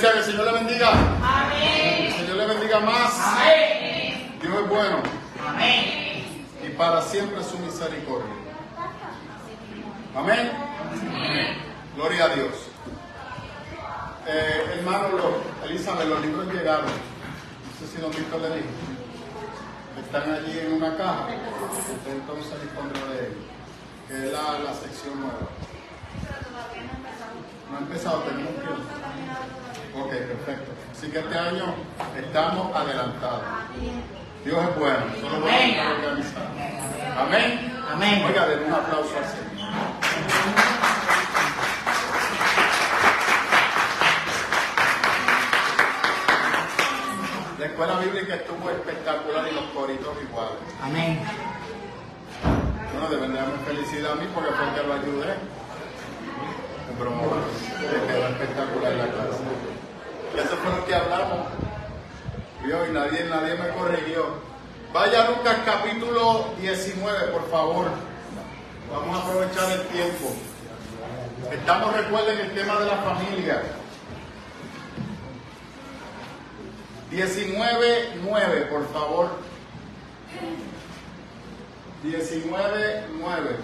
Iglesia, que el Señor le bendiga. Amén. El Señor le bendiga más. Amén. Dios es bueno. Amén. Y para siempre su misericordia. Amén. Gloria a Dios. Hermano Elizabeth, los libros llegaron. No sé si don Víctor le dijo. Están allí en una caja. Usted entonces dispondrá de ellos. Que es la sección nueva. No ha empezado, tenemos tiempo. Ok, perfecto. Así que este año estamos adelantados. Dios es bueno. Solo vamos a organizar. Amén. Amén. Oiga, denle un aplauso al Señor. La escuela bíblica estuvo espectacular y los coritos iguales. Amén. Bueno, deben darme felicidad a mí porque fue el que lo ayudé. Pero le quedó espectacular la clase. Y eso fue lo que hablamos. Y nadie me corrigió. Vaya a Lucas capítulo 19, por favor. Vamos a aprovechar el tiempo. Estamos, recuerden, el tema de la familia. 19:9, por favor. 19:9.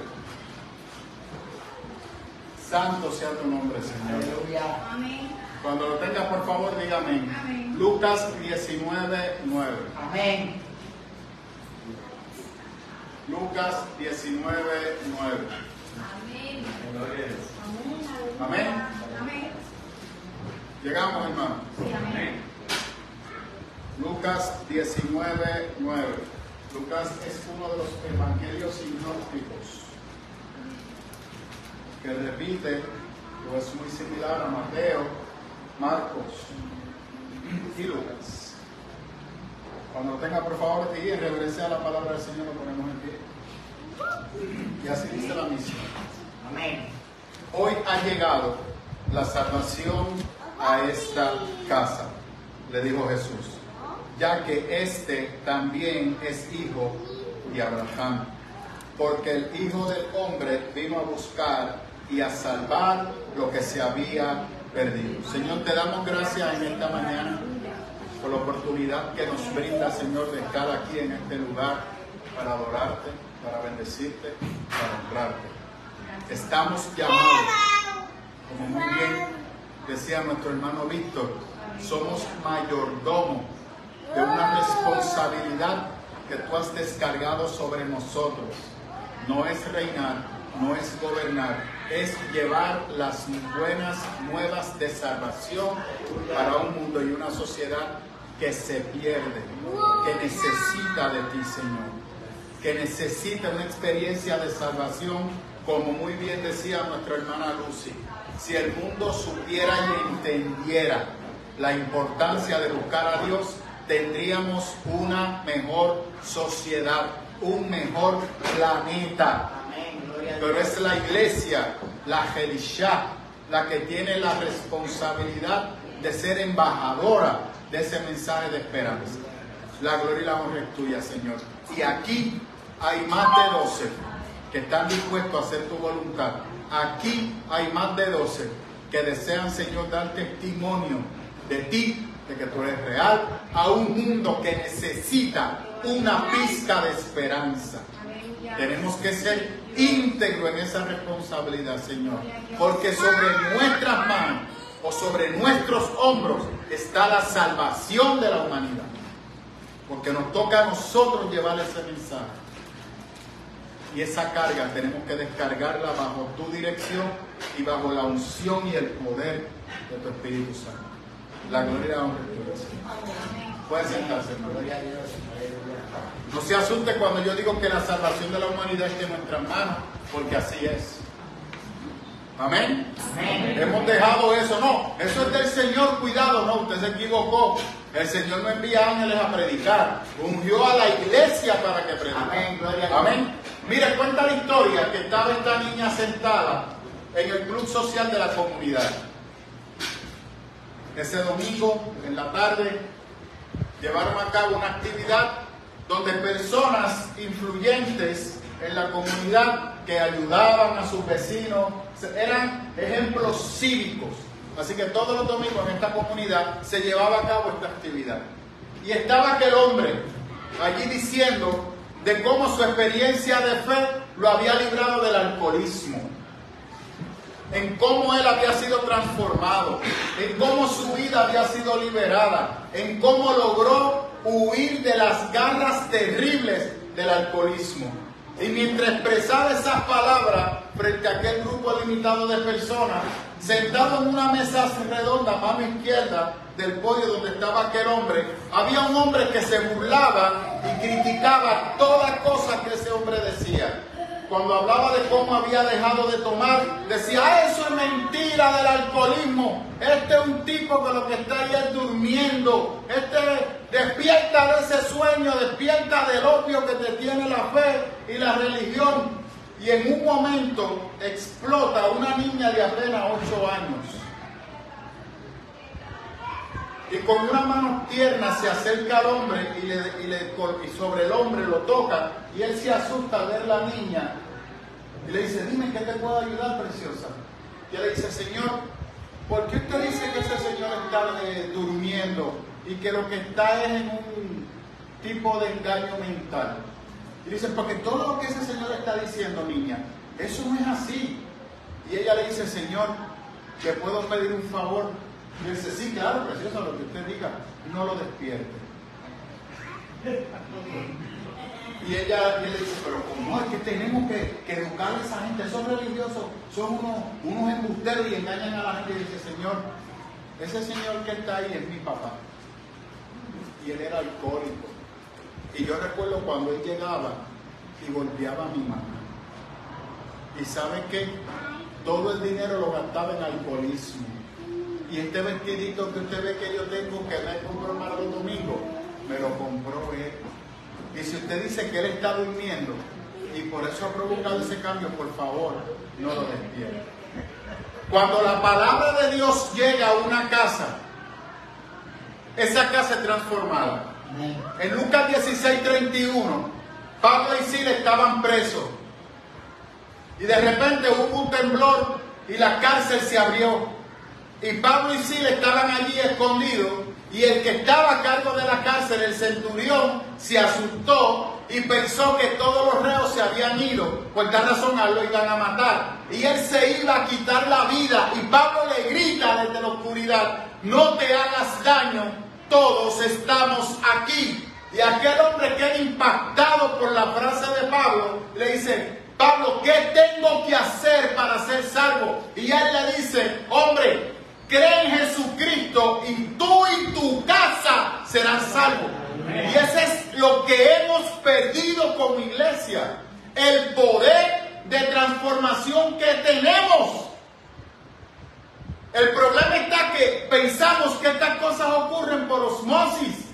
Santo sea tu nombre, Señor. Amén. Cuando lo tengas, por favor, dígame. Amén. Lucas 19:9. Amén. Lucas 19:9. Amén. Amén. Amén. Llegamos, hermano. Sí, amén. Lucas 19:9. Lucas es uno de los evangelios sinópticos que repite, o es muy similar a Mateo, Marcos y Lucas. Cuando lo tenga, por favor, y en reverencia a la palabra del Señor, lo ponemos en pie. Y así dice la misión. Amén. Hoy ha llegado la salvación a esta casa, le dijo Jesús, ya que este también es hijo de Abraham, porque el Hijo del Hombre vino a buscar y a salvar lo que se había perdido. Señor, te damos gracias en esta mañana por la oportunidad que nos brinda, Señor, de estar aquí en este lugar para adorarte, para bendecirte, para honrarte. Estamos llamados, como muy bien decía nuestro hermano Víctor, somos mayordomos de una responsabilidad que tú has descargado sobre nosotros. No es reinar, no es gobernar, es llevar las buenas nuevas de salvación para un mundo y una sociedad que se pierde, que necesita de ti, Señor, que necesita una experiencia de salvación, como muy bien decía nuestra hermana Lucy. Si el mundo supiera y entendiera la importancia de buscar a Dios, tendríamos una mejor sociedad, un mejor planeta. Pero es la iglesia, la Jelishá, la que tiene la responsabilidad de ser embajadora de ese mensaje de esperanza. La gloria y la honra es tuya, Señor. Y aquí hay más de 12 que están dispuestos a hacer tu voluntad. Aquí hay más de 12 que desean, Señor, dar testimonio de ti, de que tú eres real, a un mundo que necesita una pizca de esperanza. Tenemos que ser íntegros en esa responsabilidad, Señor, porque sobre nuestras manos o sobre nuestros hombros está la salvación de la humanidad, porque nos toca a nosotros llevar ese mensaje, y esa carga tenemos que descargarla bajo tu dirección y bajo la unción y el poder de tu Espíritu Santo. La gloria y la honra es tuya, Señor. Puede sentarse, hermano. No se asuste cuando yo digo que la salvación de la humanidad está en nuestras manos, porque así es. Amén. Amén. Hemos dejado eso. No, eso es del Señor. Cuidado, no, usted se equivocó. El Señor no envía ángeles a predicar. Ungió a la iglesia para que predique. Amén. Gloria a Dios. Amén. Mire, cuenta la historia que estaba esta niña sentada en el club social de la comunidad. Ese domingo, en la tarde, llevaron a cabo una actividad donde personas influyentes en la comunidad que ayudaban a sus vecinos, eran ejemplos cívicos, Así que todos los domingos en esta comunidad se llevaba a cabo esta actividad. Y estaba aquel hombre allí diciendo de cómo su experiencia de fe lo había librado del alcoholismo, en cómo él había sido transformado, en cómo su vida había sido liberada, en cómo logró huir de las garras terribles del alcoholismo. Y mientras expresaba esas palabras frente a aquel grupo limitado de personas, sentado en una mesa redonda a mano izquierda del podio donde estaba aquel hombre, había un hombre que se burlaba y criticaba toda cosa que ese hombre decía. Cuando hablaba de cómo había dejado de tomar, decía: eso es mentira del alcoholismo. Este es un tipo que lo que está ahí es durmiendo. Despierta de ese sueño, despierta del opio que te tiene la fe y la religión. Y en un momento explota una niña de apenas 8 años. Y con una mano tierna se acerca al hombre y sobre el hombre lo toca. Y él se asusta al ver la niña. Y le dice: dime, ¿qué te puedo ayudar, preciosa? Y él le dice: Señor, ¿por qué usted dice que ese señor está durmiendo y que lo que está es en un tipo de engaño mental? Y dice: porque todo lo que ese señor está diciendo, niña, eso no es así. Y ella le dice: Señor, ¿le puedo pedir un favor? Y él dice: sí, claro, preciosa, lo que usted diga, no lo despierte. Y él le dice: pero ¿cómo? Es que tenemos que educar a esa gente, esos religiosos son unos embusteros y engañan a la gente. Y dice: Señor, ese señor que está ahí es mi papá. Y él era alcohólico. Y yo recuerdo cuando él llegaba y golpeaba a mi mamá. Y ¿sabe qué? Todo el dinero lo gastaba en alcoholismo. Y este vestidito que usted ve que yo tengo, que me compró para los domingos, me lo compró él. Y si usted dice que él está durmiendo y por eso ha provocado ese cambio, por favor, no lo despierte. Cuando la palabra de Dios llega a una casa, esa casa es transformada. En Lucas 16:31, Pablo y Silas estaban presos. Y de repente hubo un temblor y la cárcel se abrió. Y Pablo y Silas estaban allí escondidos. Y el que estaba a cargo de la cárcel, el centurión, se asustó y pensó que todos los reos se habían ido. Por tal razón lo iban a matar. Y él se iba a quitar la vida. Y Pablo le grita desde la oscuridad: no te hagas daño, todos estamos aquí. Y aquel hombre queda impactado por la frase de Pablo. Le dice: Pablo, ¿qué tengo que hacer para ser salvo? Y él le dice: hombre, cree en Jesucristo y tú y tu casa serán salvos. Y ese es lo que hemos perdido como iglesia, el poder de transformación que tenemos. El problema está que pensamos que estas cosas ocurren por osmosis.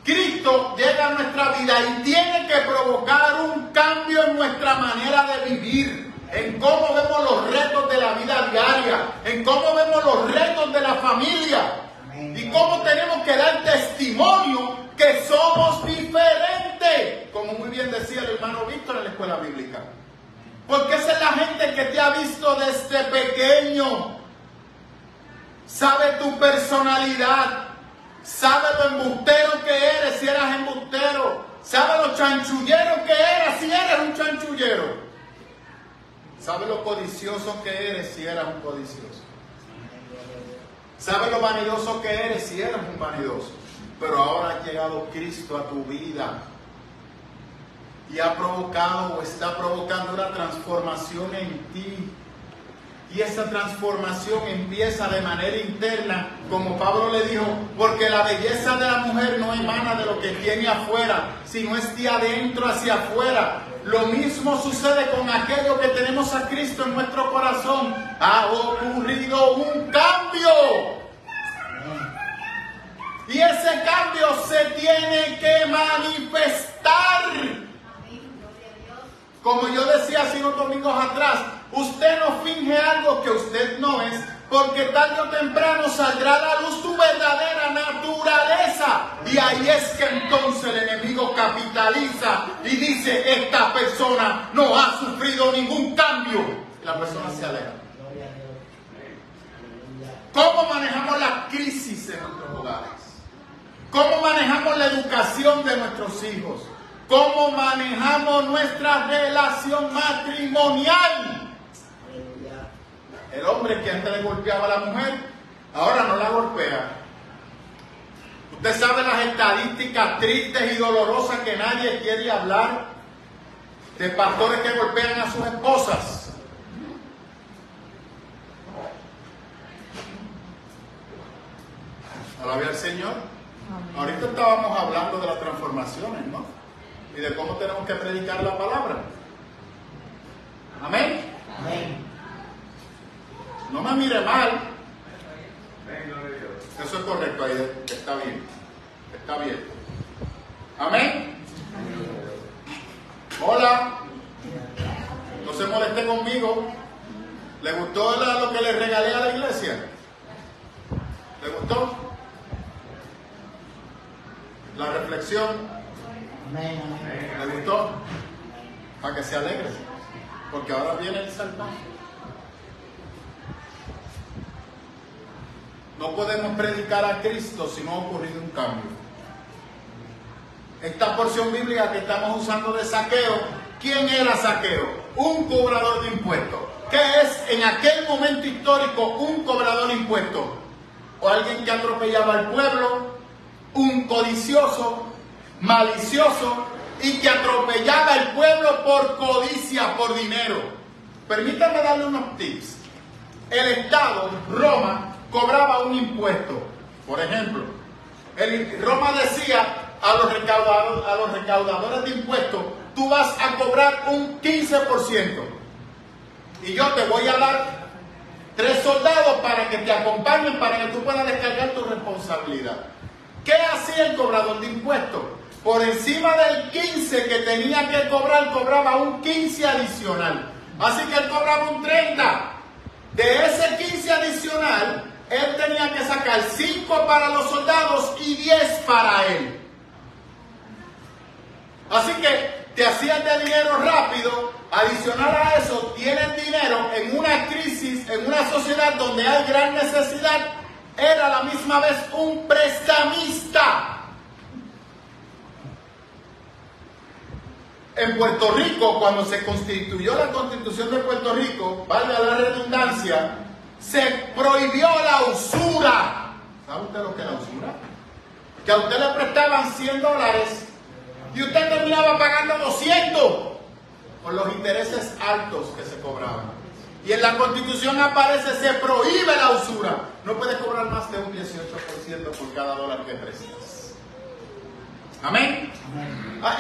Cristo llega a nuestra vida y tiene que provocar un cambio en nuestra manera de vivir, en cómo vemos los retos de la vida diaria, en cómo vemos los retos de la familia y cómo tenemos que dar testimonio que somos diferentes, como muy bien decía el hermano Víctor en la escuela bíblica. Porque esa es la gente que te ha visto desde pequeño, sabe tu personalidad, sabe lo embustero que eres si eras embustero, sabe lo chanchullero que eres si eres un chanchullero, sabe lo codicioso que eres si eras un codicioso, sabe lo vanidoso que eres si eres un vanidoso. Pero ahora ha llegado Cristo a tu vida y ha provocado o está provocando una transformación en ti. Y esa transformación empieza de manera interna, como Pablo le dijo, porque la belleza de la mujer no emana de lo que tiene afuera, sino es de adentro hacia afuera. Lo mismo sucede con aquello que tenemos a Cristo en nuestro corazón. Ha ocurrido un cambio. Y ese cambio se tiene que manifestar. Como yo decía hace unos domingos atrás, usted no finge algo que usted no es, porque tarde o temprano saldrá a la luz tu verdadera naturaleza. Y ahí es que entonces el enemigo capitaliza y dice: esta persona no ha sufrido ningún cambio. Y la persona se aleja. ¿Cómo manejamos la crisis en nuestros hogares? ¿Cómo manejamos la educación de nuestros hijos? ¿Cómo manejamos nuestra relación matrimonial? El hombre que antes le golpeaba a la mujer, ahora no la golpea. Usted sabe las estadísticas tristes y dolorosas que nadie quiere hablar de pastores que golpean a sus esposas. Alabé al Señor. Ahorita estábamos hablando de las transformaciones, ¿no? Y de cómo tenemos que predicar la palabra. Amén. Amén. No me mire mal. Eso es correcto, ahí está bien. Está bien. Amén. Hola. No se moleste conmigo. ¿Le gustó lo que le regalé a la iglesia? ¿Le gustó? La reflexión. Amén. Amén. ¿Le gustó? Para que se alegre. Porque ahora viene el salvaje. No podemos predicar a Cristo si no ha ocurrido un cambio. Esta porción bíblica que estamos usando de Zaqueo, ¿quién era Zaqueo? Un cobrador de impuestos. ¿Qué es en aquel momento histórico un cobrador de impuestos? O alguien que atropellaba al pueblo, un codicioso, malicioso y que atropellaba al pueblo por codicia, por dinero. Permítanme darle unos tips. El Estado, Roma, cobraba un impuesto. Por ejemplo, Roma decía a los recaudadores de impuestos: tú vas a cobrar un 15%. Y yo te voy a dar 3 soldados para que te acompañen, para que tú puedas descargar tu responsabilidad. ¿Qué hacía el cobrador de impuestos? Por encima del 15 que tenía que cobrar, cobraba un 15 adicional. Así que él cobraba un 30. De ese 15 adicional, él tenía que sacar 5 para los soldados y 10 para él. Así que te hacías de dinero rápido. Adicional a eso, tienes dinero en una crisis, en una sociedad donde hay gran necesidad. Era a la misma vez un prestamista. En Puerto Rico, cuando se constituyó la Constitución de Puerto Rico, valga la redundancia, se prohibió la usura. ¿Sabe usted lo que es la usura? Que a usted le prestaban $100 y usted terminaba pagando 200 por los intereses altos que se cobraban. Y en la Constitución aparece: se prohíbe la usura. No puedes cobrar más de un 18% por cada dólar que prestas. Amén.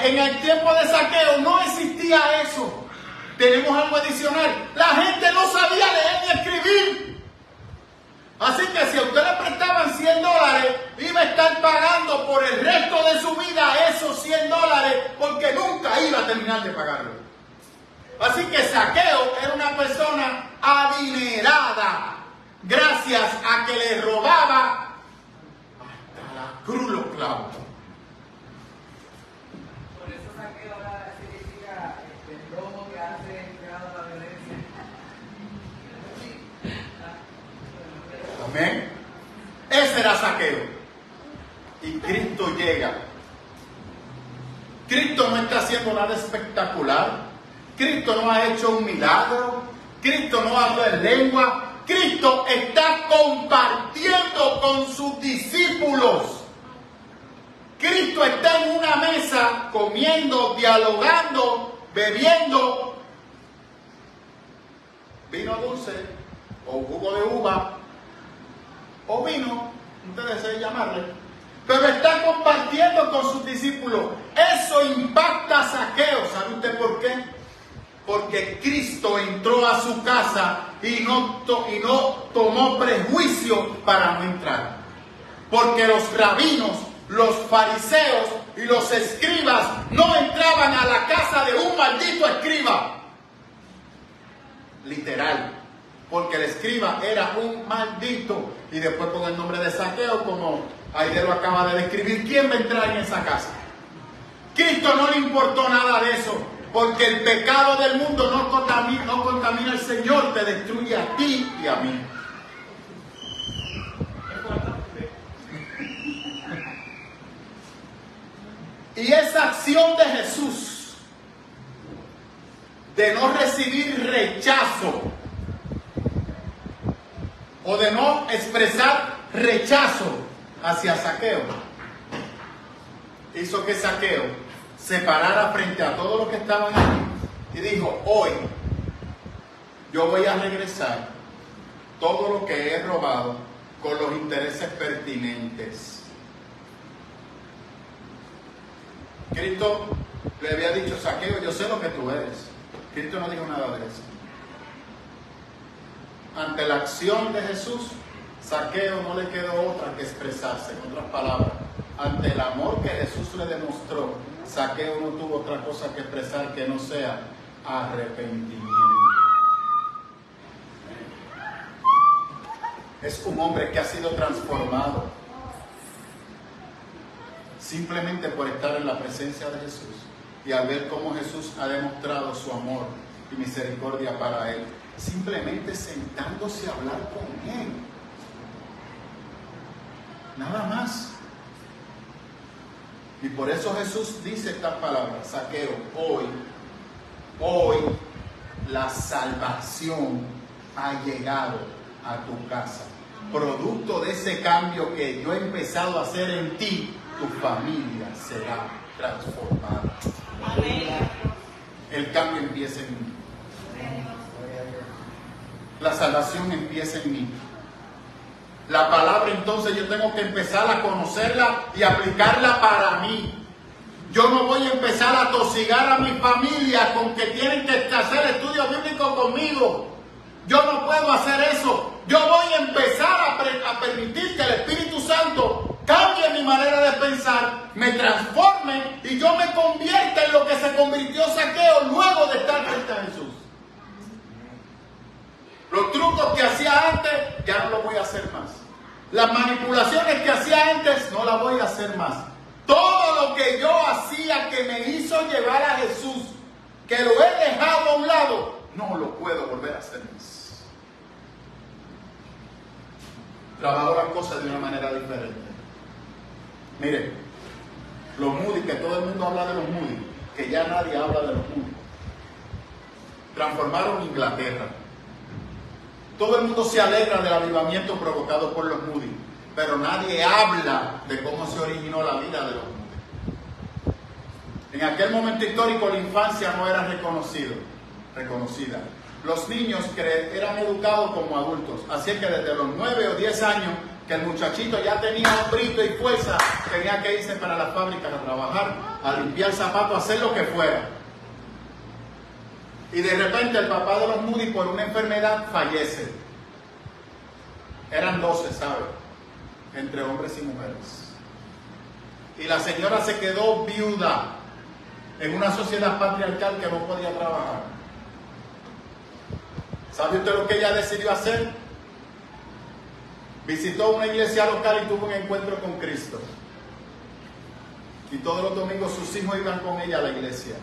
En el tiempo de Zaqueo no existía eso. Tenemos algo adicional. La gente no sabía leer ni escribir. Así que si a usted le prestaban $100, iba a estar pagando por el resto de su vida esos $100 porque nunca iba a terminar de pagarlo. Así que Zaqueo era una persona adinerada gracias a que le robaba hasta la cruz los clavos. Por eso Zaqueo ahora significa el robo que hace creado la violencia. Amén. Ese era Zaqueo. Y Cristo llega. Cristo no está haciendo nada espectacular. Cristo no ha hecho un milagro. Cristo no habla en lengua. Cristo está compartiendo con sus discípulos. Cristo está en una mesa comiendo, dialogando, bebiendo vino dulce o jugo de uva o vino, ustedes deseen llamarle, pero está compartiendo con sus discípulos. Eso impacta a Zaqueo. ¿Sabe usted por qué? Porque Cristo entró a su casa y no tomó prejuicio para no entrar. Porque los rabinos, los fariseos y los escribas no entraban a la casa de un maldito escriba. Literal. Porque el escriba era un maldito. Y después con el nombre de Zaqueo, como Aide lo acaba de describir, ¿quién va a entrar en esa casa? Cristo no le importó nada de eso. Porque el pecado del mundo no contamina al Señor, te destruye a ti y a mí. Y esa acción de Jesús de no recibir rechazo o de no expresar rechazo hacia Zaqueo hizo que Zaqueo se parara frente a todos los que estaban allí y dijo: hoy yo voy a regresar todo lo que he robado con los intereses pertinentes. Cristo le había dicho: Zaqueo, yo sé lo que tú eres. Cristo no dijo nada de eso. Ante la acción de Jesús, Zaqueo no le quedó otra que expresarse. En otras palabras, ante el amor que Jesús le demostró, Zaqueo no tuvo otra cosa que expresar que no sea arrepentimiento. Es un hombre que ha sido transformado simplemente por estar en la presencia de Jesús y al ver cómo Jesús ha demostrado su amor y misericordia para él, simplemente sentándose a hablar con él. Nada más. Y por eso Jesús dice estas palabras: Zaqueo, hoy la salvación ha llegado a tu casa. Producto de ese cambio que yo he empezado a hacer en ti, tu familia será transformada. El cambio empieza en mí. La salvación empieza en mí. La palabra, entonces, yo tengo que empezar a conocerla y aplicarla para mí. Yo no voy a empezar a tosigar a mi familia con que tienen que hacer estudio bíblico conmigo. Yo no puedo hacer eso. Yo voy a empezar a permitir que el Espíritu Santo cambie mi manera de pensar, me transforme y yo me convierta en lo que se convirtió Zaqueo luego de estar frente a Jesús. Los trucos que hacía antes, ya no los voy a hacer más. Las manipulaciones que hacía antes, no las voy a hacer más. Todo lo que yo hacía que me hizo llevar a Jesús, que lo he dejado a un lado, no lo puedo volver a hacer más. Trabajo las cosas de una manera diferente. Mire, los Moody, que todo el mundo habla de los Moody, que ya nadie habla de los Moody, transformaron Inglaterra. Todo el mundo se alegra del avivamiento provocado por los Moody, pero nadie habla de cómo se originó la vida de los Moody. En aquel momento histórico la infancia no era reconocida. Los niños eran educados como adultos, así que desde los 9 o 10 años que el muchachito ya tenía hambrito y fuerza, tenía que irse para las fábricas a trabajar, a limpiar zapatos, a hacer lo que fuera. Y de repente el papá de los Moody por una enfermedad fallece. Eran 12, ¿sabe? Entre hombres y mujeres. Y la señora se quedó viuda en una sociedad patriarcal que no podía trabajar. ¿Sabe usted lo que ella decidió hacer? Visitó una iglesia local y tuvo un encuentro con Cristo. Y todos los domingos sus hijos iban con ella a la iglesia.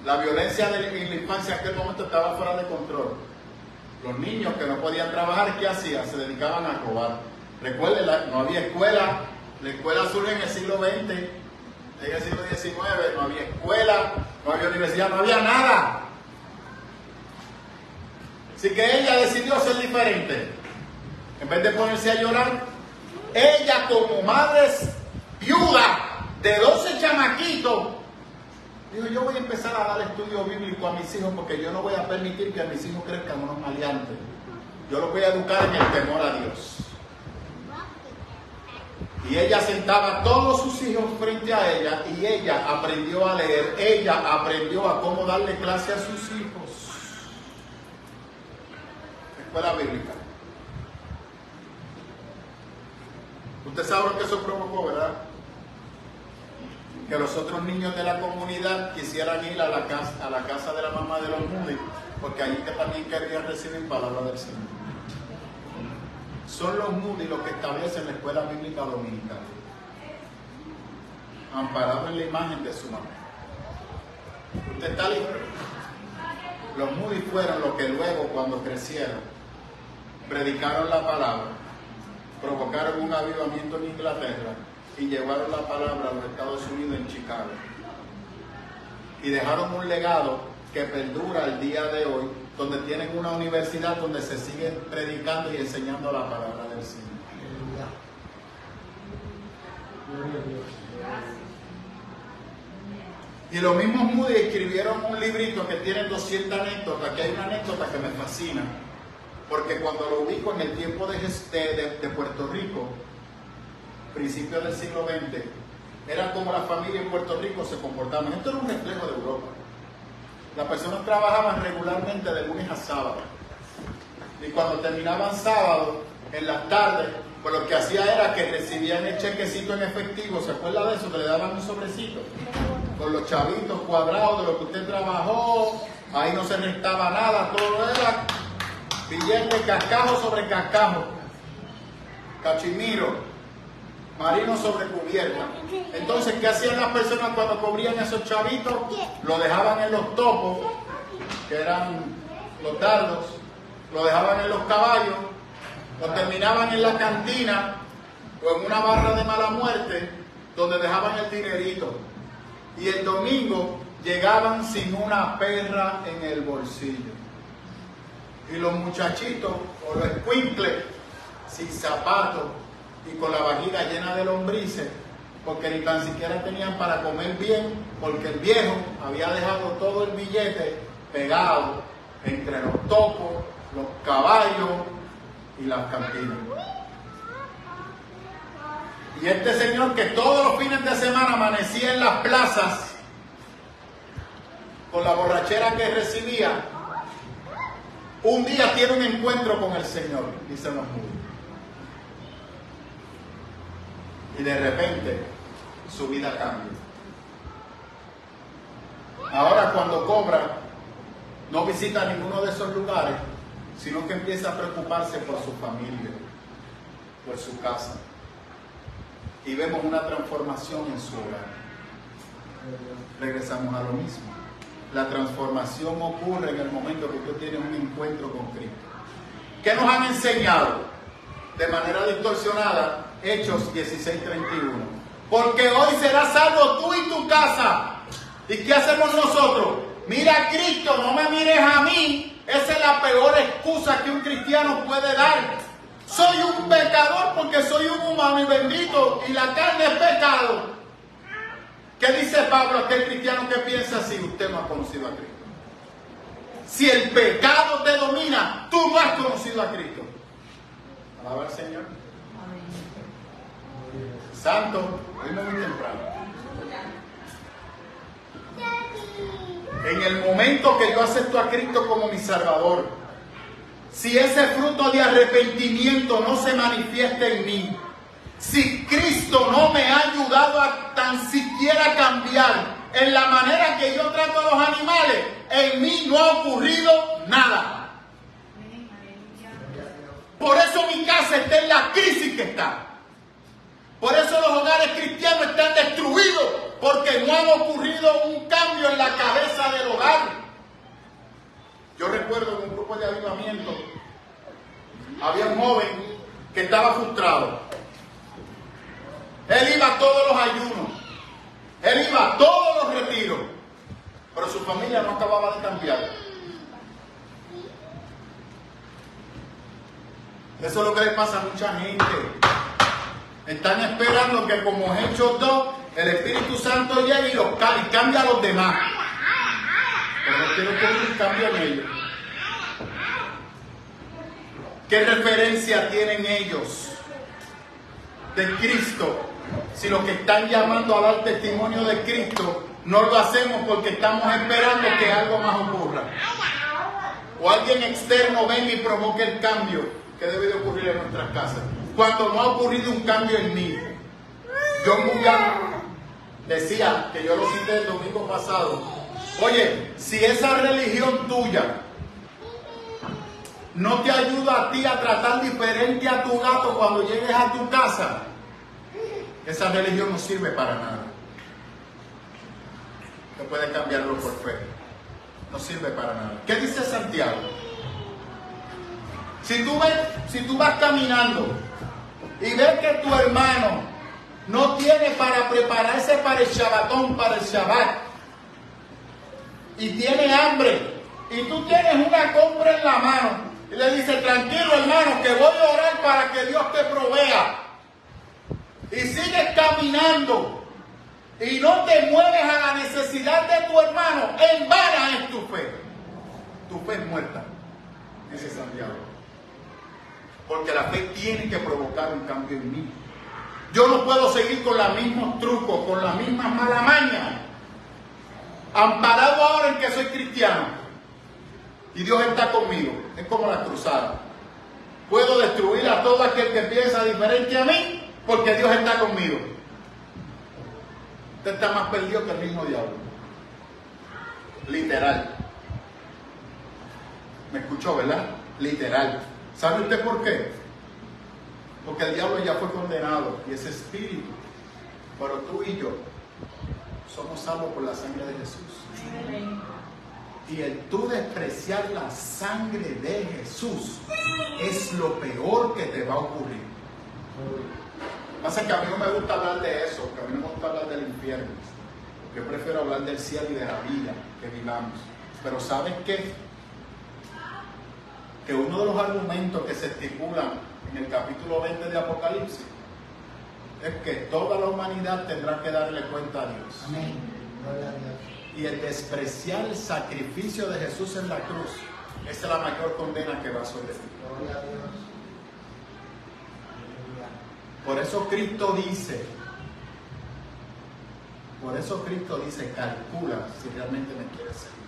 La violencia en la infancia en aquel momento estaba fuera de control. Los niños que no podían trabajar, ¿qué hacían? Se dedicaban a robar. Recuerden, no había escuela. La escuela surge en el siglo XX, en el siglo XIX. No había escuela, no había universidad, no había nada. Así que ella decidió ser diferente. En vez de ponerse a llorar, ella como madre viuda de 12 chamaquitos, dijo: yo voy a empezar a dar estudio bíblico a mis hijos porque yo no voy a permitir que mis hijos crezcan unos maleantes. Yo los voy a educar en el temor a Dios. Y ella sentaba a todos sus hijos frente a ella y ella aprendió a leer, ella aprendió a cómo darle clase a sus hijos. Escuela bíblica. Usted sabe lo que eso provocó, ¿verdad? Que los otros niños de la comunidad quisieran ir a la casa de la mamá de los Moody, porque allí que también querían recibir palabra del Señor. Son los Moody los que establecen la escuela bíblica dominical, amparado en la imagen de su mamá. ¿Usted está listo? Los Moody fueron los que luego, cuando crecieron, predicaron la palabra, provocaron un avivamiento en Inglaterra y llevaron la palabra a los Estados Unidos en Chicago. Y dejaron un legado que perdura el día de hoy, donde tienen una universidad donde se sigue predicando y enseñando la palabra del Señor. Gloria a Dios. Y los mismos Moody escribieron un librito que tiene 200 anécdotas, que hay una anécdota que me fascina, porque cuando lo ubico en el tiempo de Puerto Rico, principios del siglo XX, era como la familia en Puerto Rico se comportaban. Esto era un reflejo de Europa. Las personas trabajaban regularmente de lunes a sábado. Y cuando terminaban sábado, en las tardes, pues lo que hacía era que recibían el chequecito en efectivo. ¿Se acuerda de eso? Que le daban un sobrecito con los chavitos cuadrados de lo que usted trabajó. Ahí no se restaba nada, todo era billete cascajo sobre cascajo, cachimiro, marino sobre cubierta. Entonces, ¿qué hacían las personas cuando cubrían esos chavitos? Lo dejaban en los topos, que eran los dardos, lo dejaban en los caballos, lo terminaban en la cantina o en una barra de mala muerte, donde dejaban el dinerito. Y el domingo llegaban sin una perra en el bolsillo. Y los muchachitos o los escuincles sin zapatos y con la barriga llena de lombrices, porque ni tan siquiera tenían para comer bien, porque el viejo había dejado todo el billete pegado entre los topos, los caballos y las cantinas. Y este señor, que todos los fines de semana amanecía en las plazas con la borrachera que recibía, un día tiene un encuentro con el Señor, dice los Moody. Y de repente su vida cambia. Ahora, cuando cobra, no visita ninguno de esos lugares, sino que empieza a preocuparse por su familia, por su casa. Y vemos una transformación en su hogar. Regresamos a lo mismo. La transformación ocurre en el momento que tú tienes un encuentro con Cristo. ¿Qué nos han enseñado? De manera distorsionada, Hechos 16:31. Porque hoy serás salvo tú y tu casa. ¿Y qué hacemos nosotros? Mira a Cristo, no me mires a mí. Esa es la peor excusa que un cristiano puede dar. Soy un pecador porque soy un humano y bendito, y la carne es pecado. ¿Qué dice Pablo a aquel cristiano que piensa así? Usted no ha conocido a Cristo. Si el pecado te domina, tú no has conocido a Cristo. Alaba al Señor. Santo, hoy muy temprano. En el momento que yo acepto a Cristo como mi Salvador, si ese fruto de arrepentimiento no se manifiesta en mí, si Cristo no me ha ayudado a tan siquiera cambiar en la manera que yo trato a los animales, en mí no ha ocurrido nada. Por eso mi casa está en la crisis que está. Por eso los hogares cristianos están destruidos, porque no ha ocurrido un cambio en la cabeza del hogar. Yo recuerdo en un grupo de avivamiento, había un joven que estaba frustrado. Él iba a todos los ayunos, él iba a todos los retiros, pero su familia no acababa de cambiar. Eso es lo que le pasa a mucha gente. Están esperando que, como Hechos 2, el Espíritu Santo llegue y los cambie a los demás. Pero no quiero que un cambio en ellos. ¿Qué referencia tienen ellos de Cristo? Si los que están llamando a dar testimonio de Cristo no lo hacemos porque estamos esperando que algo más ocurra, o alguien externo venga y provoque el cambio que debe de ocurrir en nuestras casas, cuando no ha ocurrido un cambio en mí. John Bunyan decía, que yo lo cité el domingo pasado: oye, si esa religión tuya no te ayuda a ti a tratar diferente a tu gato cuando llegues a tu casa, esa religión no sirve para nada. No puede cambiarlo por fe. No sirve para nada. ¿Qué dice Santiago? Si tú vas caminando y ves que tu hermano no tiene para prepararse para el Shabbatón, para el Shabbat, y tiene hambre, y tú tienes una compra en la mano, y le dices, tranquilo hermano, que voy a orar para que Dios te provea, y sigues caminando, y no te mueves a la necesidad de tu hermano, en vana es tu fe. Tu fe es muerta, dice Santiago. Porque la fe tiene que provocar un cambio en mí. Yo no puedo seguir con los mismos trucos, con las mismas malamañas, amparado ahora en que soy cristiano y Dios está conmigo. Es como la cruzada. Puedo destruir a todo aquel que piensa diferente a mí porque Dios está conmigo. Usted está más perdido que el mismo diablo. Literal. ¿Me escuchó, verdad? Literal. ¿Sabe usted por qué? Porque el diablo ya fue condenado y ese espíritu. Pero tú y yo somos salvos por la sangre de Jesús. Y el tú despreciar la sangre de Jesús es lo peor que te va a ocurrir. Pasa que a mí no me gusta hablar de eso, porque a mí no me gusta hablar del infierno. Yo prefiero hablar del cielo y de la vida que vivamos. Pero ¿sabes qué? Que uno de los argumentos que se estipulan en el capítulo 20 de Apocalipsis es que toda la humanidad tendrá que darle cuenta a Dios. Amén. Gloria a Dios. Y el despreciar el sacrificio de Jesús en la cruz, esa es la mayor condena que va sobre ti. Gloria a Dios. Por eso Cristo dice, calcula si realmente me quieres seguir.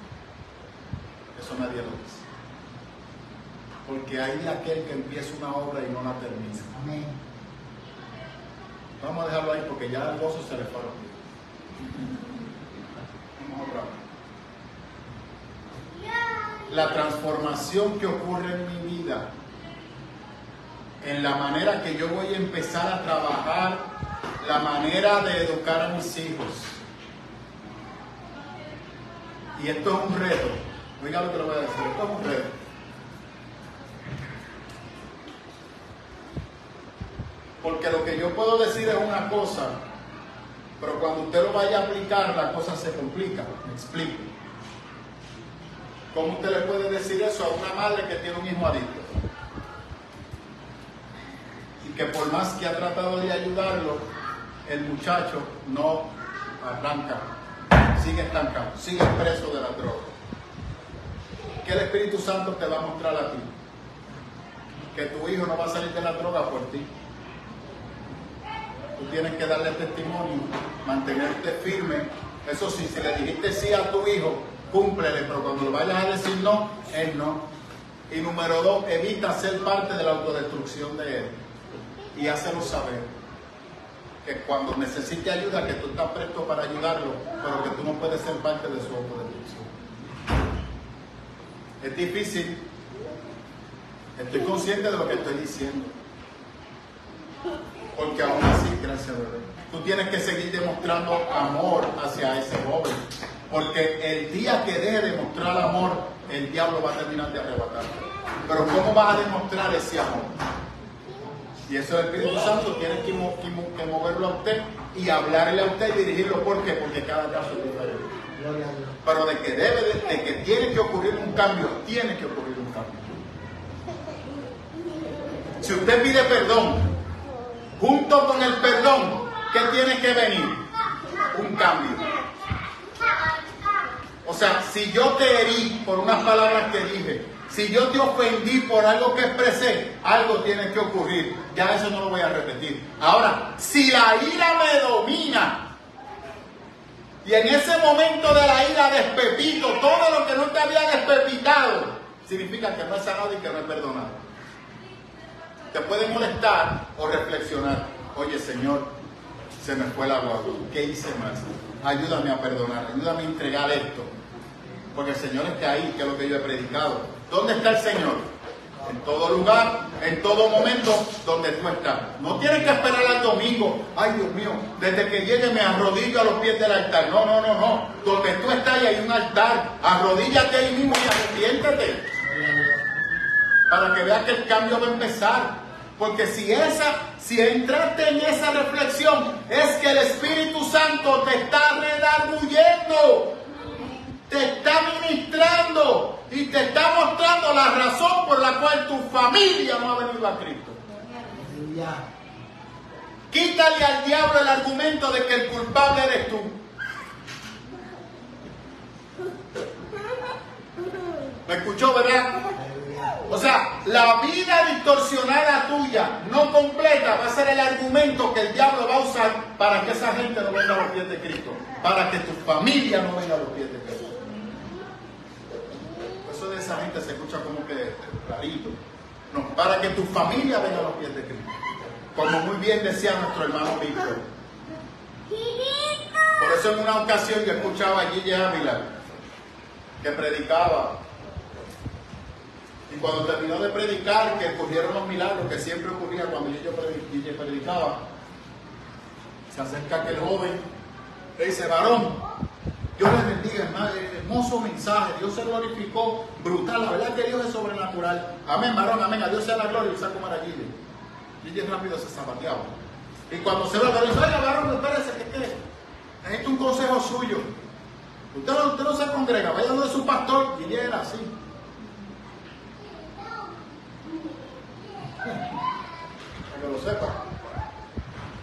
Eso nadie lo dice. Porque hay de aquel que empieza una obra y no la termina. Amén. Vamos a dejarlo ahí porque ya el gozo se le fue a los pies. Vamos a orar. La transformación que ocurre en mi vida, en la manera que yo voy a empezar a trabajar, la manera de educar a mis hijos. Y esto es un reto. Oiga lo que le voy a decir, esto es un reto. Porque lo que yo puedo decir es una cosa, pero cuando usted lo vaya a aplicar, la cosa se complica. Me explico. ¿Cómo usted le puede decir eso a una madre que tiene un hijo adicto? Y que por más que ha tratado de ayudarlo, el muchacho no arranca, sigue estancado, sigue preso de la droga. ¿Qué el Espíritu Santo te va a mostrar a ti? Que tu hijo no va a salir de la droga por ti. Tú tienes que darle testimonio, mantenerte firme. Eso sí, si le dijiste sí a tu hijo, cúmplele, pero cuando le vayas a decir no, él no. Y número 2, evita ser parte de la autodestrucción de él. Y hácelo saber que cuando necesite ayuda, que tú estás presto para ayudarlo, pero que tú no puedes ser parte de su autodestrucción. Es difícil. Estoy consciente de lo que estoy diciendo. Porque aún así, gracias a Dios, tú tienes que seguir demostrando amor hacia ese joven. Porque el día que deje de mostrar amor, el diablo va a terminar de arrebatarte. Pero ¿cómo vas a demostrar ese amor? Y eso el Espíritu Santo tiene que moverlo a usted y hablarle a usted y dirigirlo. ¿Por qué? Porque cada caso es diferente. Pero de que tiene que ocurrir un cambio, tiene que ocurrir un cambio. Si usted pide perdón, junto con el perdón, ¿qué tiene que venir? Un cambio. O sea, si yo te herí por unas palabras que dije, si yo te ofendí por algo que expresé, algo tiene que ocurrir. Ya eso no lo voy a repetir. Ahora, si la ira me domina, y en ese momento de la ira despepito todo lo que no te había despepitado, significa que no es sanado y que no es perdonado. Te puede molestar o reflexionar. Oye, Señor, se me fue la guagua. ¿Qué hice más? Ayúdame a perdonar, ayúdame a entregar esto. Porque el Señor está ahí, que es lo que yo he predicado. ¿Dónde está el Señor? En todo lugar, en todo momento, donde tú estás. No tienes que esperar al domingo. Ay, Dios mío, desde que llegue me arrodillo a los pies del altar. No. Donde tú estás y hay un altar. Arrodíllate ahí mismo y arrepiéntete. Para que veas que el cambio va a empezar. Porque si entraste en esa reflexión, es que el Espíritu Santo te está redarguyendo, te está ministrando y te está mostrando la razón por la cual tu familia no ha venido a Cristo. Aleluya. Quítale al diablo el argumento de que el culpable eres tú. ¿Me escuchó, verdad? Aleluya. O sea, la vida distorsionada tuya, no completa, va a ser el argumento que el diablo va a usar para que esa gente no venga a los pies de Cristo, para que tu familia no venga a los pies de Cristo. Eso de esa gente se escucha como que rarito. No, para que tu familia venga a los pies de Cristo. Como muy bien decía nuestro hermano Víctor. Por eso en una ocasión yo escuchaba a Gille Ávila, que predicaba. Y cuando terminó de predicar, que ocurrieron los milagros que siempre ocurría cuando Gille predicaba, se acerca aquel joven, le dice: varón, Dios le bendiga, hermano, hermoso mensaje, Dios se glorificó, brutal, la verdad que Dios es sobrenatural. Amén, varón, amén, a Dios sea la gloria. Y saco a Gille. Gille rápido se zapateaba. Y cuando se ve, varón, dice: oiga, varón, espérese, ¿qué? Necesito un consejo suyo. Usted no se congrega, vaya donde su pastor. Gille era así. Para que lo sepa.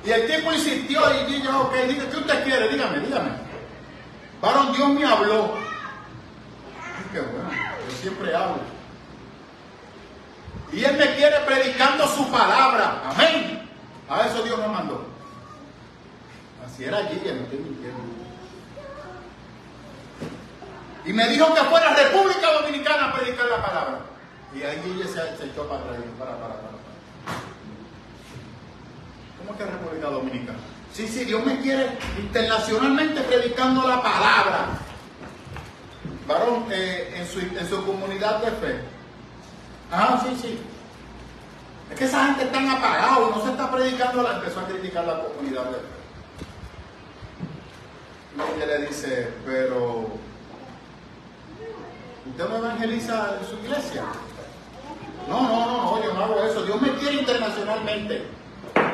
Y el tipo insistió y Gille, ok, diga, ¿qué usted quiere? Dígame. Varón, Dios me habló. Ay, qué bueno, yo siempre hablo. Y Él me quiere predicando su palabra. Amén. A eso Dios me mandó. Así era Gille, no estoy mintiendo. Y me dijo que fuera a República Dominicana a predicar la palabra. Y ahí Gille se echó para atrás. Para. ¿Cómo que República Dominicana? Sí, Dios me quiere internacionalmente predicando la palabra. Varón, en su comunidad de fe. Sí. Es que esa gente está apagada, no se está predicando, empezó a criticar la comunidad de fe. Y ella le dice: pero ¿usted no evangeliza en su iglesia? No, yo no hago eso. Dios me quiere internacionalmente.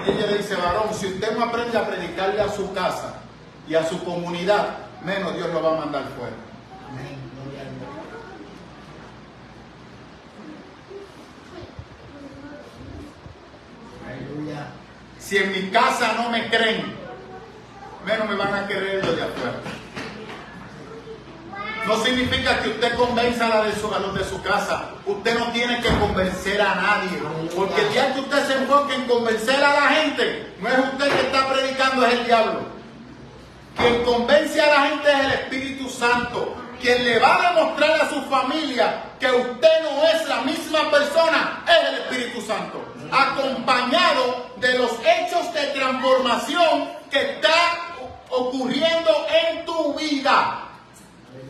Y ella le dice: varón, si usted no aprende a predicarle a su casa y a su comunidad, menos Dios lo va a mandar fuera. Amén. Gloria a Dios. Aleluya. Si en mi casa no me creen, menos me van a querer los de afuera. No significa que usted convenza a los de su casa. Usted no tiene que convencer a nadie. Porque el día que usted se enfoque en convencer a la gente, no es usted que está predicando, es el diablo. Quien convence a la gente es el Espíritu Santo. Quien le va a demostrar a su familia que usted no es la misma persona es el Espíritu Santo. Acompañado de los hechos de transformación que está ocurriendo en tu vida.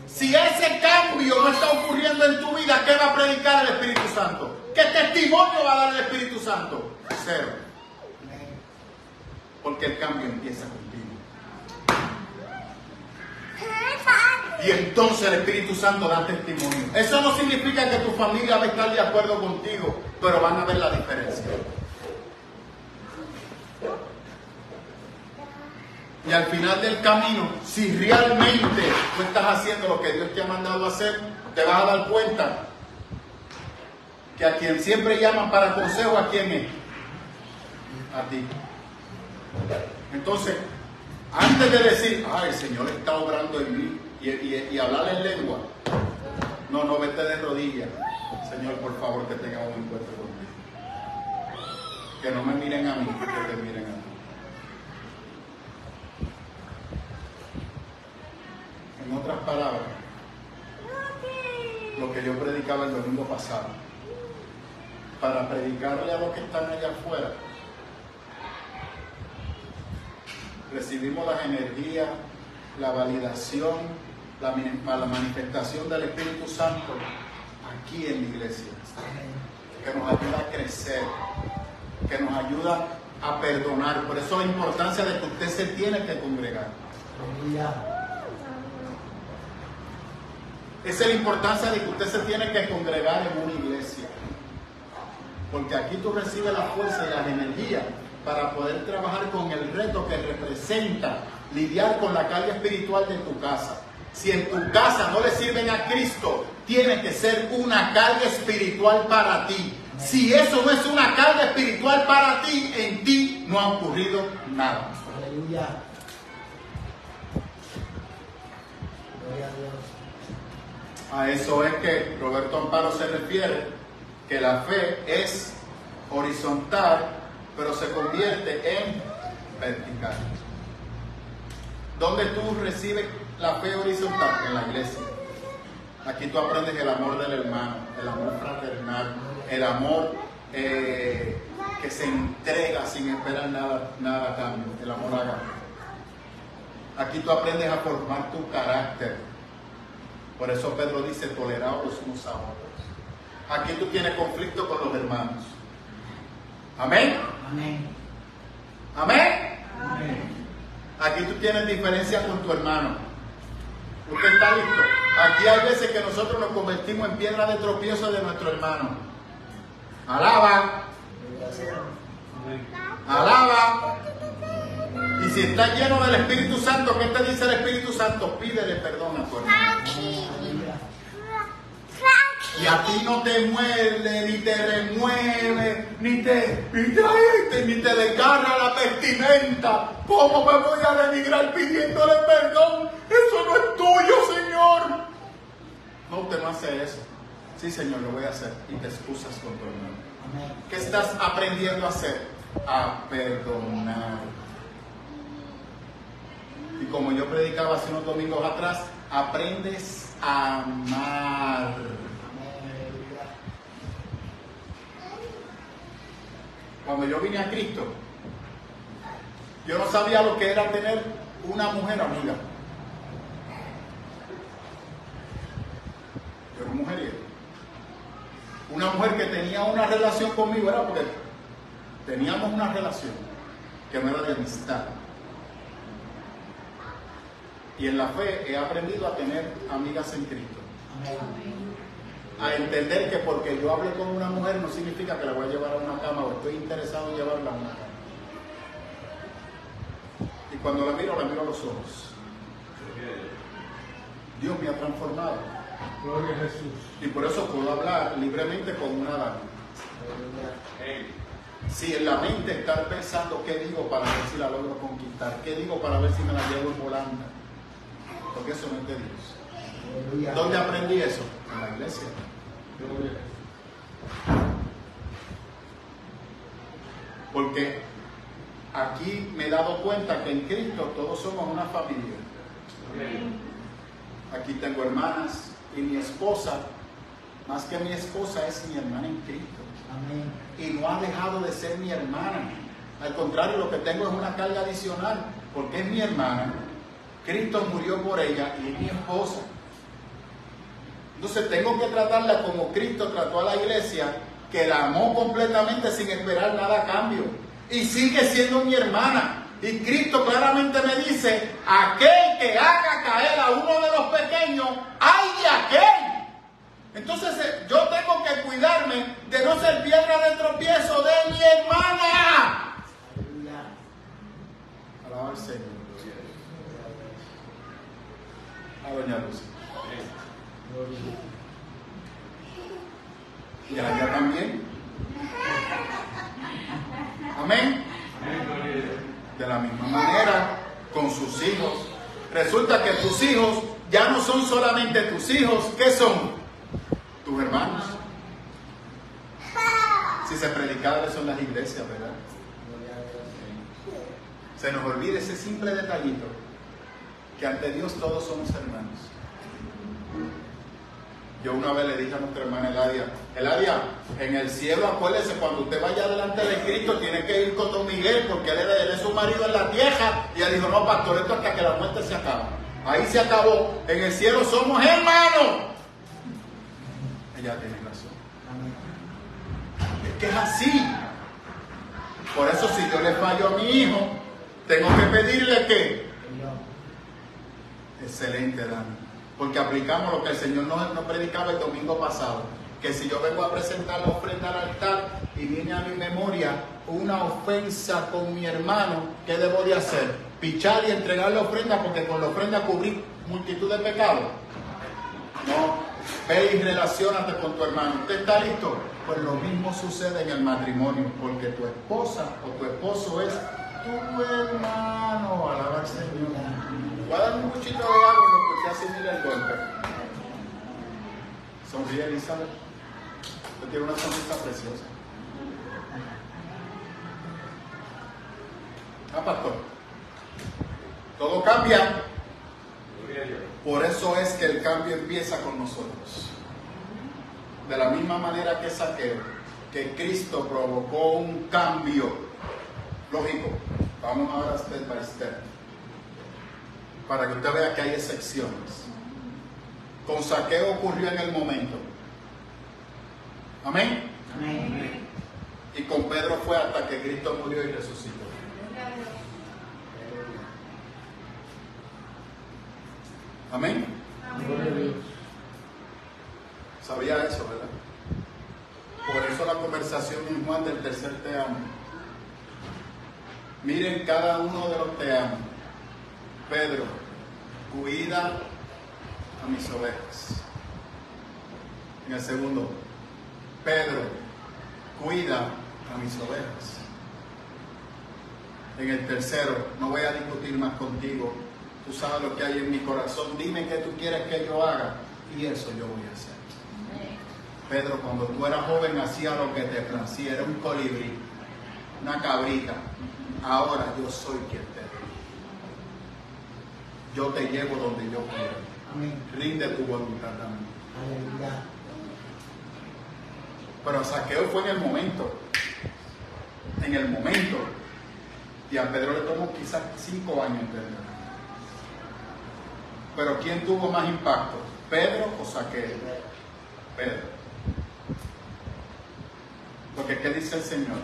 Si ese cambio no está ocurriendo en tu vida, ¿qué va a predicar el Espíritu Santo? ¿Qué testimonio va a dar el Espíritu Santo? Cero. Porque el cambio empieza contigo. Y entonces el Espíritu Santo da testimonio. Eso no significa que tu familia va a estar de acuerdo contigo, pero van a ver la diferencia. Y al final del camino, si realmente tú estás haciendo lo que Dios te ha mandado a hacer, te vas a dar cuenta que a quien siempre llaman para consejo, ¿a quién es? A ti. Entonces, antes de decir: ay, el Señor está obrando en mí, y hablar en lengua, no, vete de rodillas. Señor, por favor, que tenga un encuentro conmigo. Que no me miren a mí, que te miren a mí. En otras palabras, lo que yo predicaba el domingo pasado, para predicarle a los que están allá afuera, recibimos las energías, la validación, la manifestación del Espíritu Santo aquí en la iglesia, que nos ayuda a crecer, que nos ayuda a perdonar. Por eso la importancia de que usted se tiene que congregar. Esa es la importancia de que usted se tiene que congregar en una iglesia. Porque aquí tú recibes la fuerza y las energías para poder trabajar con el reto que representa lidiar con la carga espiritual de tu casa. Si en tu casa no le sirven a Cristo, tiene que ser una carga espiritual para ti. Si eso no es una carga espiritual para ti, en ti no ha ocurrido nada. Aleluya. Gloria a Dios. A eso es que Roberto Amparo se refiere, que la fe es horizontal, pero se convierte en vertical. ¿Dónde tú recibes la fe horizontal? En la iglesia. Aquí tú aprendes el amor del hermano, el amor fraternal, el amor que se entrega sin esperar nada a cambio, el amor ágape. Aquí tú aprendes a formar tu carácter. Por eso Pedro dice, toleraos los unos a otros. Aquí tú tienes conflicto con los hermanos. Amén. Amén. Amén. Amén. Aquí tú tienes diferencia con tu hermano. ¿Usted está listo? Aquí hay veces que nosotros nos convertimos en piedra de tropiezo de nuestro hermano. Alaba. Alaba. Y si está lleno del Espíritu Santo, ¿qué te dice el Espíritu Santo? Pídele perdón a tu hermano. Y a ti no te muerde, ni te remueve, ni te desgarra la vestimenta. ¿Cómo me voy a denigrar pidiéndole perdón? Eso no es tuyo, Señor. No, usted no hace eso. Sí, Señor, lo voy a hacer. Y te excusas con tu hermano. Amén. ¿Qué estás aprendiendo a hacer? A perdonar. Y como yo predicaba hace unos domingos atrás, aprendes a amar. Cuando yo vine a Cristo, yo no sabía lo que era tener una mujer amiga. Yo era un mujeriego. Una mujer que tenía una relación conmigo, era porque teníamos una relación que no era de amistad. Y en la fe he aprendido a tener amigas en Cristo. Amén. A entender que porque yo hable con una mujer no significa que la voy a llevar a una cama o estoy interesado en llevarla a una cama. Y cuando la miro a los ojos. Dios me ha transformado. Gloria a Jesús. Y por eso puedo hablar libremente con una dama. Si en la mente estar pensando qué digo para ver si la logro conquistar, qué digo para ver si me la llevo en volanda, porque eso no es de Dios. Aleluya. ¿Dónde aprendí eso? En la iglesia. Gloria a Jesús. Porque aquí me he dado cuenta que en Cristo todos somos una familia. Amén. Aquí tengo hermanas y mi esposa, más que mi esposa, es mi hermana en Cristo. Amén. Y no ha dejado de ser mi hermana. Al contrario, lo que tengo es una carga adicional, porque es mi hermana. Cristo murió por ella y es mi esposa. Entonces tengo que tratarla como Cristo trató a la iglesia, que la amó completamente sin esperar nada a cambio. Y sigue siendo mi hermana. Y Cristo claramente me dice, aquel que haga caer a uno de los pequeños, ¡ay de aquel! Entonces yo tengo que cuidarme de no ser piedra de tropiezo de mi hermana. Aleluya. Alaba al Señor. A doña Lucy. Y a ella también. Amén. De la misma manera, con sus hijos. Resulta que tus hijos ya no son solamente tus hijos. ¿Qué son? Tus hermanos. Si se predicara eso en las iglesias, ¿verdad? Se nos olvida ese simple detallito, que ante Dios todos somos hermanos. Yo una vez le dije a nuestra hermana Eladia, en el cielo acuérdese, cuando usted vaya delante de Cristo tiene que ir con don Miguel, porque él es su marido en la tierra. Y ella dijo, no pastor, esto hasta que la muerte se acaba. Ahí se acabó. En el cielo somos hermanos. Ella tiene razón. Es que es así. Por eso si yo le fallo a mi hijo, tengo que pedirle que excelente, Dani, porque aplicamos lo que el Señor nos predicaba el domingo pasado. que si yo vengo a presentar la ofrenda al altar y viene a mi memoria una ofensa con mi hermano, ¿qué debo de hacer? Pichar y entregar la ofrenda porque con la ofrenda cubrí multitud de pecados. No, ve y relaciónate con tu hermano. ¿Usted está listo? Pues lo mismo sucede en el matrimonio, porque tu esposa o tu esposo es tu hermano. Alaba al Señor. Voy a dar un cuchito de agua en lo que usted asimila el golpe. Sonríe, Elizabeth. Usted tiene una sonrisa preciosa. Ah, pastor. Todo cambia. Por eso es que el cambio empieza con nosotros. De la misma manera que Zaqueo, que Cristo provocó un cambio. Lógico. Vamos ahora step by step. Para que usted vea que hay excepciones. Con Zaqueo ocurrió en el momento. Amén. Amén. Y con Pedro fue hasta que Cristo murió y resucitó. Amén. Gloria a Dios. Sabía eso, ¿verdad? Por eso la conversación en Juan del tercer te amo. Miren cada uno de los te amo. Pedro, cuida a mis ovejas. En el segundo, Pedro, cuida a mis ovejas. En el tercero, no voy a discutir más contigo. Tú sabes lo que hay en mi corazón. Dime qué tú quieres que yo haga. Y eso yo voy a hacer. Pedro, cuando tú eras joven, hacía lo que te placía. Era un colibrí, una cabrita. Ahora yo soy quien te digo. Yo te llevo donde yo quiero. Amén. Rinde tu voluntad a mí. Aleluya. Pero Zaqueo fue en el momento. En el momento. Y a Pedro le tomó quizás 5 años entender. Pero ¿quién tuvo más impacto? ¿Pedro o Zaqueo? Pedro. Porque ¿qué dice el Señor?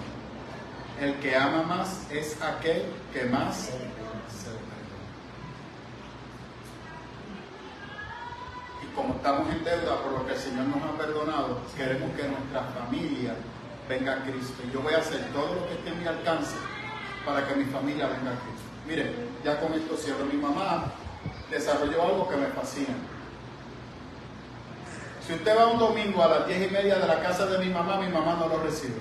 El que ama más es aquel que más se perdona. Y como estamos en deuda por lo que el Señor nos ha perdonado, queremos que nuestra familia venga a Cristo. Y yo voy a hacer todo lo que esté en mi alcance para que mi familia venga a Cristo. Miren, ya con esto cierro. Mi mamá desarrolló algo que me fascina. Si usted va un domingo a las 10:30 de la casa de mi mamá no lo recibe.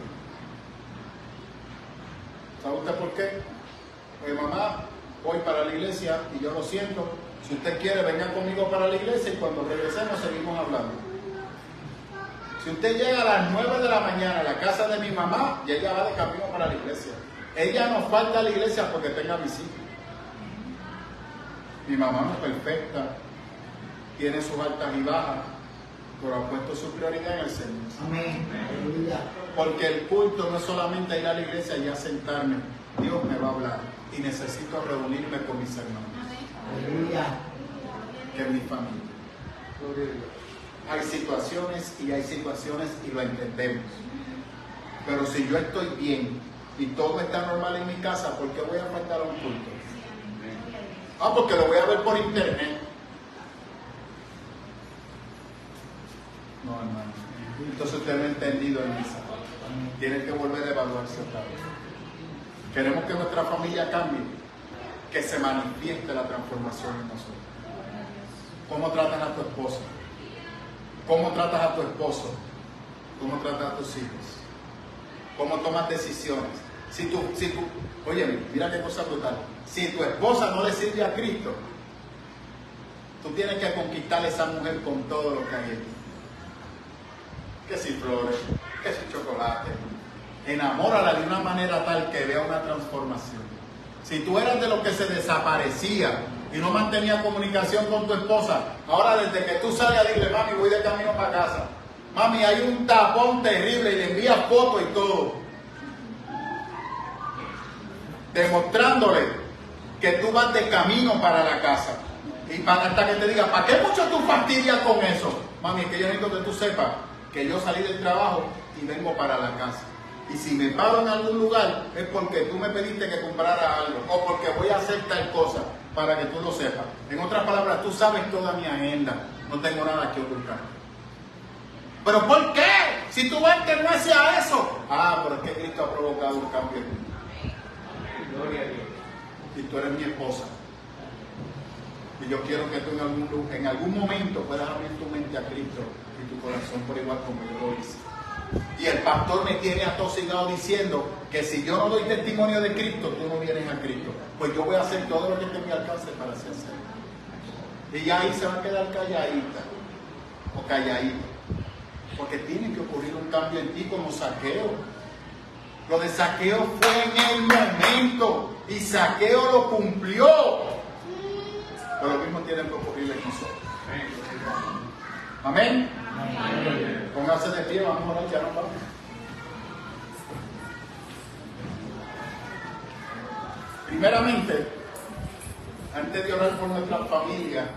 ¿Sabe usted por qué? Pues mamá, voy para la iglesia y yo lo siento. Si usted quiere, venga conmigo para la iglesia y cuando regresemos seguimos hablando. Si usted llega a las 9 de la mañana a la casa de mi mamá, y ella va de camino para la iglesia. Ella no falta a la iglesia porque tenga visita. Mi mamá no es perfecta, tiene sus altas y bajas, pero ha puesto su prioridad en el Señor. Amén. Aleluya. Porque el culto no es solamente ir a la iglesia y a sentarme. Dios me va a hablar y necesito reunirme con mis hermanos, Aleluya. que es mi familia. Gloria a Dios. Hay situaciones y lo entendemos. Pero si yo estoy bien y todo está normal en mi casa, ¿por qué voy a faltar a un culto? Ah, porque lo voy a ver por internet. No, hermano. Entonces usted no ha entendido el mensaje. Tiene que volver a evaluarse otra vez. Queremos que nuestra familia cambie, que se manifieste la transformación en nosotros. ¿Cómo tratas a tu esposa? ¿Cómo tratas a tu esposo? ¿Cómo tratas a tus hijos? ¿Cómo tomas decisiones? Oye, mira qué cosa brutal. Si tu esposa no le sirve a Cristo, tú tienes que conquistar a esa mujer con todo lo que hay en ti. Que si flores, que si chocolate. Enamórala de una manera tal que vea una transformación. Si tú eras de los que se desaparecía y no mantenía comunicación con tu esposa, ahora desde que tú sales a decirle, mami, voy de camino para casa. Mami, hay un tapón terrible y le envías fotos y todo. Demostrándole que tú vas de camino para la casa. Y hasta que te diga, ¿para qué mucho tú fastidias con eso? Mami, es que yo necesito que tú sepas que yo salí del trabajo y vengo para la casa. Y si me paro en algún lugar es porque tú me pediste que comprara algo o porque voy a hacer tal cosa, para que tú lo sepas. En otras palabras, tú sabes toda mi agenda. No tengo nada que ocultar. ¿Pero por qué? Si tú antes no hacías eso. Ah, pero es que Cristo ha provocado un cambio en mí. Gloria a Dios. Y tú eres mi esposa. Y yo quiero que tú en algún momento puedas abrir tu mente a Cristo y tu corazón por igual como yo lo hice. Y el pastor me tiene atosigado diciendo que si yo no doy testimonio de Cristo, tú no vienes a Cristo. Pues yo voy a hacer todo lo que esté en mi alcance para hacer eso. Y ya ahí se va a quedar calladita o calladito. Porque tiene que ocurrir un cambio en ti como Zaqueo. Lo de Zaqueo fue en el momento y Zaqueo lo cumplió. Pero lo mismo tiene que ocurrir en nosotros. Amén. Pónganse de pie, vamos a orar, ya nos vamos. Primeramente, antes de orar por nuestra familia,